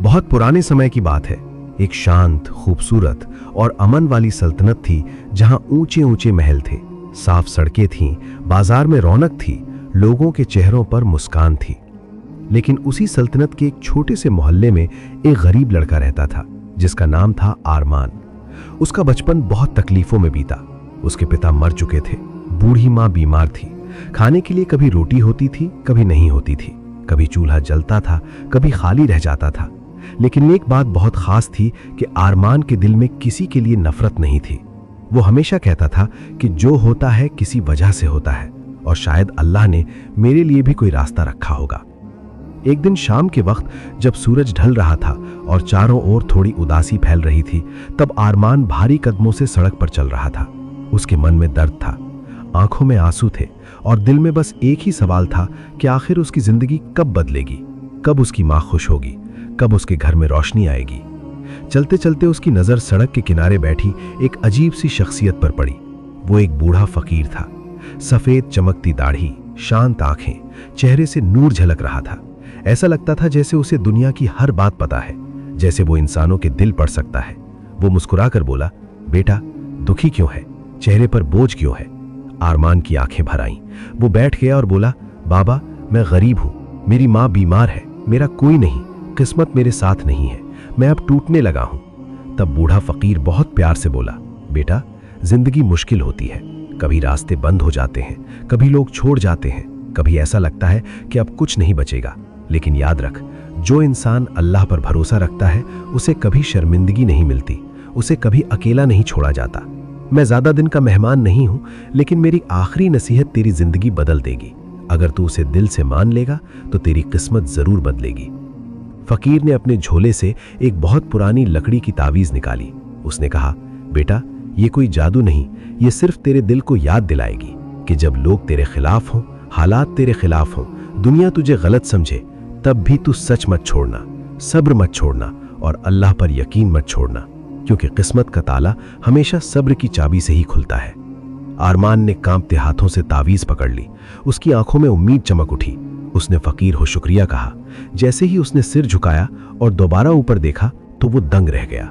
बहुत पुराने समय की बात है। एक शांत, खूबसूरत और अमन वाली सल्तनत थी जहां ऊंचे ऊंचे महल थे, साफ सड़कें थीं, बाजार में रौनक थी, लोगों के चेहरों पर मुस्कान थी। लेकिन उसी सल्तनत के एक छोटे से मोहल्ले में एक गरीब लड़का रहता था जिसका नाम था आरमान। उसका बचपन बहुत तकलीफों में बीता। उसके पिता मर चुके थे, बूढ़ी माँ बीमार थी। खाने के लिए कभी रोटी होती थी, कभी नहीं होती थी, कभी चूल्हा जलता था, कभी खाली रह जाता था। लेकिन एक बात बहुत खास थी कि आरमान के दिल में किसी के लिए नफरत नहीं थी। वो हमेशा कहता था कि जो होता है किसी वजह से होता है और शायद अल्लाह ने मेरे लिए भी कोई रास्ता रखा होगा। एक दिन शाम के वक्त जब सूरज ढल रहा था और चारों ओर थोड़ी उदासी फैल रही थी, तब आरमान भारी कदमों से सड़क पर चल रहा था। उसके मन में दर्द था, आंखों में आंसू थे और दिल में बस एक ही सवाल था कि आखिर उसकी जिंदगी कब बदलेगी, कब उसकी माँ खुश होगी, कब उसके घर में रोशनी आएगी। चलते चलते उसकी नजर सड़क के किनारे बैठी एक अजीब सी शख्सियत पर पड़ी। वो एक बूढ़ा फकीर था। सफेद चमकती दाढ़ी, शांत आंखें, चेहरे से नूर झलक रहा था। ऐसा लगता था जैसे उसे दुनिया की हर बात पता है, जैसे वो इंसानों के दिल पढ़ सकता है। वो मुस्कुराकर बोला, बेटा दुखी क्यों है, चेहरे पर बोझ क्यों है? आरमान की आंखें भर आईं। वो बैठ गया और बोला, बाबा मैं गरीब हूं, मेरी माँ बीमार है, मेरा कोई नहीं, किस्मत मेरे साथ नहीं है, मैं अब टूटने लगा हूं। तब बूढ़ा फकीर बहुत प्यार से बोला, बेटा जिंदगी मुश्किल होती है, कभी रास्ते बंद हो जाते हैं, कभी लोग छोड़ जाते हैं, कभी ऐसा लगता है कि अब कुछ नहीं बचेगा। लेकिन याद रख, जो इंसान अल्लाह पर भरोसा रखता है उसे कभी शर्मिंदगी नहीं मिलती, उसे कभी अकेला नहीं छोड़ा जाता। मैं ज्यादा दिन का मेहमान नहीं हूं, लेकिन मेरी आखिरी नसीहत तेरी जिंदगी बदल देगी। अगर तू उसे दिल से मान लेगा तो तेरी किस्मत जरूर बदलेगी। फकीर ने अपने झोले से एक बहुत पुरानी लकड़ी की तावीज निकाली। उसने कहा, बेटा ये कोई जादू नहीं, ये सिर्फ तेरे दिल को याद दिलाएगी कि जब लोग तेरे खिलाफ हों, हालात तेरे खिलाफ हों, दुनिया तुझे गलत समझे, तब भी तू सच मत छोड़ना, सब्र मत छोड़ना और अल्लाह पर यकीन मत छोड़ना, क्योंकि किस्मत का ताला हमेशा सब्र की चाबी से ही खुलता है। आरमान ने कांपते हाथों से तावीज पकड़ ली। उसकी आंखों में उम्मीद चमक उठी। उसने फकीर को शुक्रिया कहा। जैसे ही उसने सिर झुकाया और दोबारा ऊपर देखा तो वो दंग रह गया।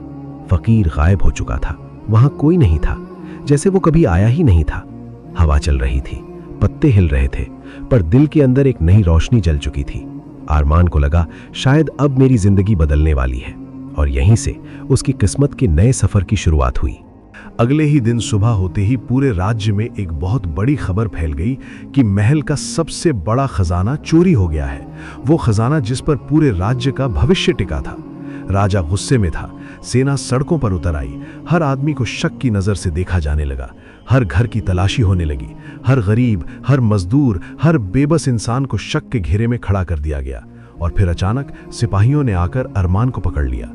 फकीर गायब हो चुका था, वहां कोई नहीं था, जैसे वो कभी आया ही नहीं था। हवा चल रही थी, पत्ते हिल रहे थे, पर दिल के अंदर एक नई रोशनी जल चुकी थी। आरमान को लगा, शायद अब मेरी जिंदगी बदलने वाली है, और यहीं से उसकी किस्मत के नए सफर की शुरुआत हुई। अगले ही दिन सुबह होते ही पूरे राज्य में एक बहुत बड़ी खबर फैल गई कि महल का सबसे बड़ा खजाना चोरी हो गया है। वो खजाना जिस पर पूरे राज्य का भविष्य टिका था। राजा गुस्से में था, सेना सड़कों पर उतर आई, हर आदमी को शक की नजर से देखा जाने लगा, हर घर की तलाशी होने लगी, हर गरीब, हर मजदूर, हर बेबस इंसान को शक के घेरे में खड़ा कर दिया गया। और फिर अचानक सिपाहियों ने आकर अरमान को पकड़ लिया।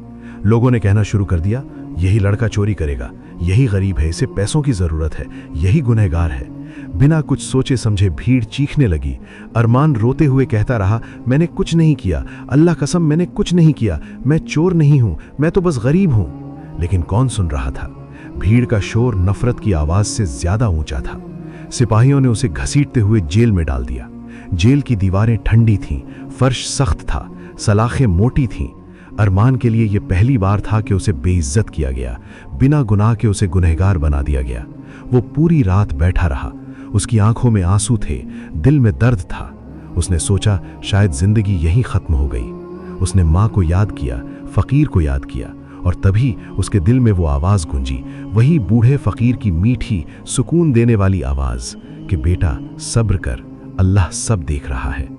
लोगों ने कहना शुरू कर दिया, यही लड़का चोरी करेगा, यही गरीब है, इसे पैसों की जरूरत है, यही गुनहगार है। बिना कुछ सोचे समझे भीड़ चीखने लगी। अरमान रोते हुए कहता रहा, मैंने कुछ नहीं किया, अल्लाह कसम मैंने कुछ नहीं किया, मैं चोर नहीं हूं, मैं तो बस गरीब हूं। लेकिन कौन सुन रहा था? भीड़ का शोर नफरत की आवाज से ज्यादा ऊंचा था। सिपाहियों ने उसे घसीटते हुए जेल में डाल दिया। जेल की दीवारें ठंडी थीं, फर्श सख्त था, सलाखें मोटी थीं। अरमान के लिए यह पहली बार था कि उसे बेइज्जत किया गया, बिना गुनाह के उसे गुनहगार बना दिया गया। वो पूरी रात बैठा रहा, उसकी आंखों में आंसू थे, दिल में दर्द था। उसने सोचा शायद जिंदगी यहीं खत्म हो गई। उसने माँ को याद किया, फकीर को याद किया, और तभी उसके दिल में वो आवाज गूंजी, वही बूढ़े फकीर की मीठी, सुकून देने वाली आवाज कि बेटा सब्र कर, अल्लाह सब देख रहा है।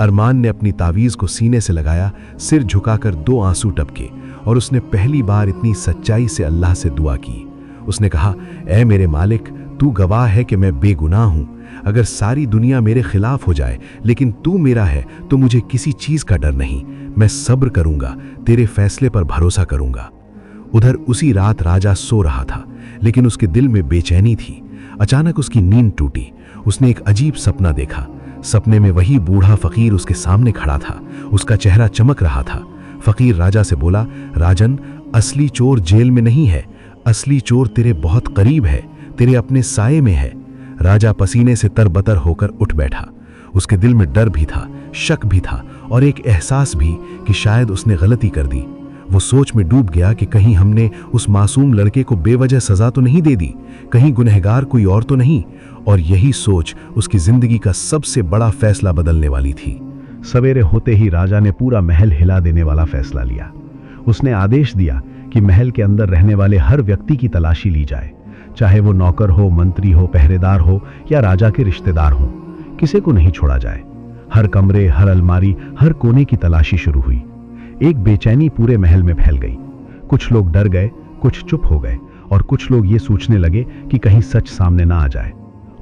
अरमान ने अपनी तावीज को सीने से लगाया, सिर झुकाकर 2 आंसू टपके, और उसने पहली बार इतनी सच्चाई से अल्लाह से दुआ की। उसने कहा, ऐ मेरे मालिक, तू गवाह है कि मैं बेगुनाह हूं। अगर सारी दुनिया मेरे खिलाफ हो जाए लेकिन तू मेरा है तो मुझे किसी चीज का डर नहीं। मैं सब्र करूंगा, तेरे फैसले पर भरोसा करूंगा। उधर उसी रात राजा सो रहा था, लेकिन उसके दिल में बेचैनी थी। अचानक उसकी नींद टूटी। उसने एक अजीब सपना देखा। सपने में वही बूढ़ा फकीर उसके सामने खड़ा था। उसका चेहरा चमक रहा था। फकीर राजा से बोला, राजन, असली चोर जेल में नहीं है, असली चोर तेरे बहुत करीब है, तेरे अपने साये में है। राजा पसीने से तरबतर होकर उठ बैठा। उसके दिल में डर भी था, शक भी था और एक एहसास भी कि शायद उसने गलती कर दी। वो सोच में डूब गया कि कहीं हमने उस मासूम लड़के को बेवजह सजा तो नहीं दे दी, कहीं गुनहगार कोई और तो नहीं। और यही सोच उसकी जिंदगी का सबसे बड़ा फैसला बदलने वाली थी। सवेरे होते ही राजा ने पूरा महल हिला देने वाला फैसला लिया। उसने आदेश दिया कि महल के अंदर रहने वाले हर व्यक्ति की तलाशी ली जाए, चाहे वो नौकर हो, मंत्री हो, पहरेदार हो या राजा के रिश्तेदार हो, किसी को नहीं छोड़ा जाए। हर कमरे, हर अलमारी, हर कोने की तलाशी शुरू हुई। एक बेचैनी पूरे महल में फैल गई। कुछ लोग डर गए, कुछ चुप हो गए और कुछ लोग ये सोचने लगे कि कहीं सच सामने ना आ जाए।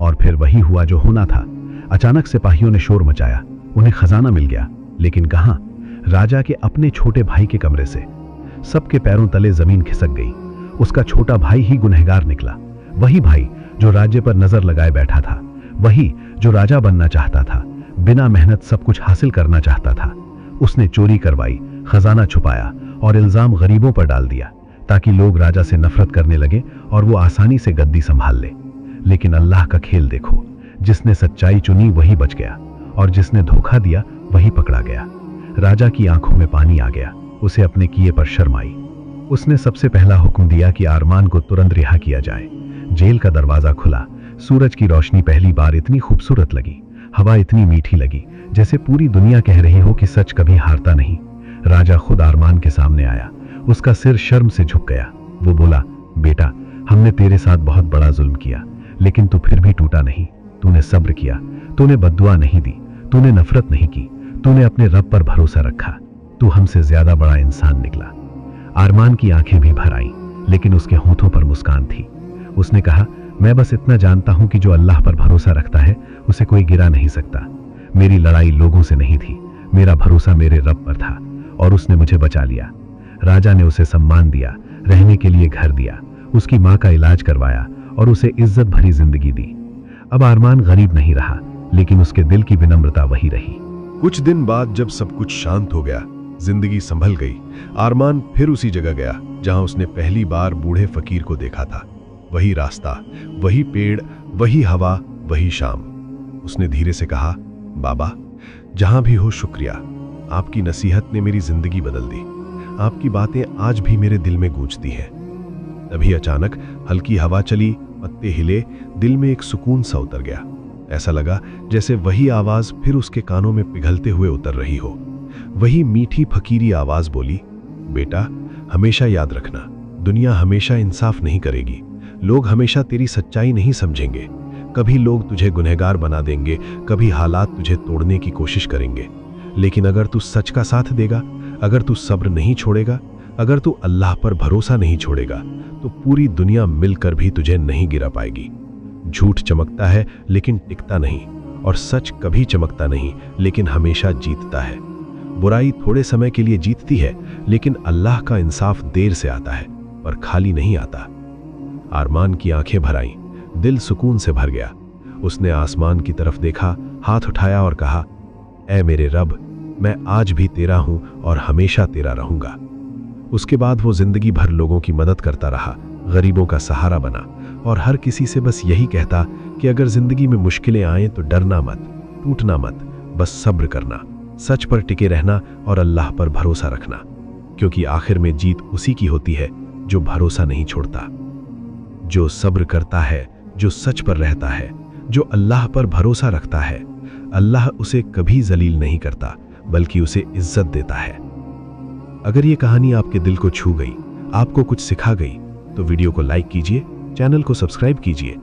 और फिर वही हुआ जो होना था। अचानक सिपाहियों ने शोर मचाया। उन्हें खजाना मिल गया, लेकिन कहां? राजा के अपने छोटे भाई के कमरे से। सबके पैरों तले जमीन खिसक गई। उसका छोटा भाई ही गुनहगार निकला। वही भाई जो राज्य पर नजर लगाए बैठा था, वही जो राजा बनना चाहता था, बिना मेहनत सब कुछ हासिल करना चाहता था। उसने चोरी करवाई, खजाना छुपाया और इल्जाम गरीबों पर डाल दिया ताकि लोग राजा से नफरत करने लगे और वो आसानी से गद्दी संभाल ले। लेकिन अल्लाह का खेल देखो, जिसने सच्चाई चुनी वही बच गया और जिसने धोखा दिया वही पकड़ा गया। राजा की आंखों में पानी आ गया। उसे अपने किए पर शर्म आई। उसने सबसे पहला हुक्म दिया कि आरमान को तुरंत रिहा किया जाए। जेल का दरवाजा खुला। सूरज की रोशनी पहली बार इतनी खूबसूरत लगी, हवा इतनी मीठी लगी, जैसे पूरी दुनिया कह रही हो कि सच कभी हारता नहीं। राजा खुद आरमान के सामने आया। उसका सिर शर्म से झुक गया। वो बोला, बेटा, हमने तेरे साथ बहुत बड़ा जुल्म किया, लेकिन तू फिर भी टूटा नहीं। तूने सब्र किया, तूने बद्दुआ नहीं दी, तूने नफरत नहीं की, तूने अपने रब पर भरोसा रखा। तू हमसे ज्यादा बड़ा इंसान निकला। आरमान की आंखें भी भर आईं, लेकिन उसके होठों पर मुस्कान थी। उसने कहा, मैं बस इतना जानता हूं कि जो अल्लाह पर भरोसा रखता है उसे कोई गिरा नहीं सकता। मेरी लड़ाई लोगों से नहीं थी, मेरा भरोसा मेरे रब पर था और उसने मुझे बचा लिया। राजा ने उसे सम्मान दिया, रहने के लिए घर दिया, उसकी मां का इलाज करवाया और उसे इज्जत भरी जिंदगी दी। अब आरमान गरीब नहीं रहा, लेकिन उसके दिल की विनम्रता वही रही। कुछ दिन बाद जब सब कुछ शांत हो गया, जिंदगी संभल गई, आरमान फिर उसी जगह गया जहां उसने पहली बार बूढ़े फकीर को देखा था। वही रास्ता, वही पेड़, वही हवा, वही शाम। उसने धीरे से कहा, बाबा, जहां भी हो शुक्रिया। आपकी नसीहत ने मेरी जिंदगी बदल दी। आपकी बातें आज भी मेरे दिल में गूंजती हैं। तभी अचानक हल्की हवा चली, पत्ते हिले, दिल में एक सुकून सा उतर गया। ऐसा लगा जैसे वही आवाज फिर उसके कानों में पिघलते हुए उतर रही हो। वही मीठी फकीरी आवाज बोली, बेटा, हमेशा याद रखना, दुनिया हमेशा इंसाफ नहीं करेगी। लोग हमेशा तेरी सच्चाई नहीं समझेंगे। कभी लोग तुझे गुनहगार बना देंगे, कभी हालात तुझे तोड़ने की कोशिश करेंगे। लेकिन अगर तू सच का साथ देगा, अगर तू सब्र नहीं छोड़ेगा, अगर तू अल्लाह पर भरोसा नहीं छोड़ेगा, तो पूरी दुनिया मिलकर भी तुझे नहीं गिरा पाएगी। झूठ चमकता है लेकिन टिकता नहीं, और सच कभी चमकता नहीं लेकिन हमेशा जीतता है। बुराई थोड़े समय के लिए जीतती है, लेकिन अल्लाह का इंसाफ देर से आता है, पर खाली नहीं आता। आरमान की आंखें भर आईं, दिल सुकून से भर गया। उसने आसमान की तरफ देखा, हाथ उठाया और कहा, ऐ मेरे रब, मैं आज भी तेरा हूं और हमेशा तेरा रहूंगा। उसके बाद वो जिंदगी भर लोगों की मदद करता रहा, गरीबों का सहारा बना और हर किसी से बस यही कहता कि अगर जिंदगी में मुश्किलें आएं तो डरना मत, टूटना मत, बस सब्र करना, सच पर टिके रहना और अल्लाह पर भरोसा रखना, क्योंकि आखिर में जीत उसी की होती है जो भरोसा नहीं छोड़ता, जो सब्र करता है, जो सच पर रहता है, जो अल्लाह पर भरोसा रखता है। अल्लाह उसे कभी जलील नहीं करता, बल्कि उसे इज्जत देता है। अगर ये कहानी आपके दिल को छू गई, आपको कुछ सिखा गई, तो वीडियो को लाइक कीजिए, चैनल को सब्सक्राइब कीजिए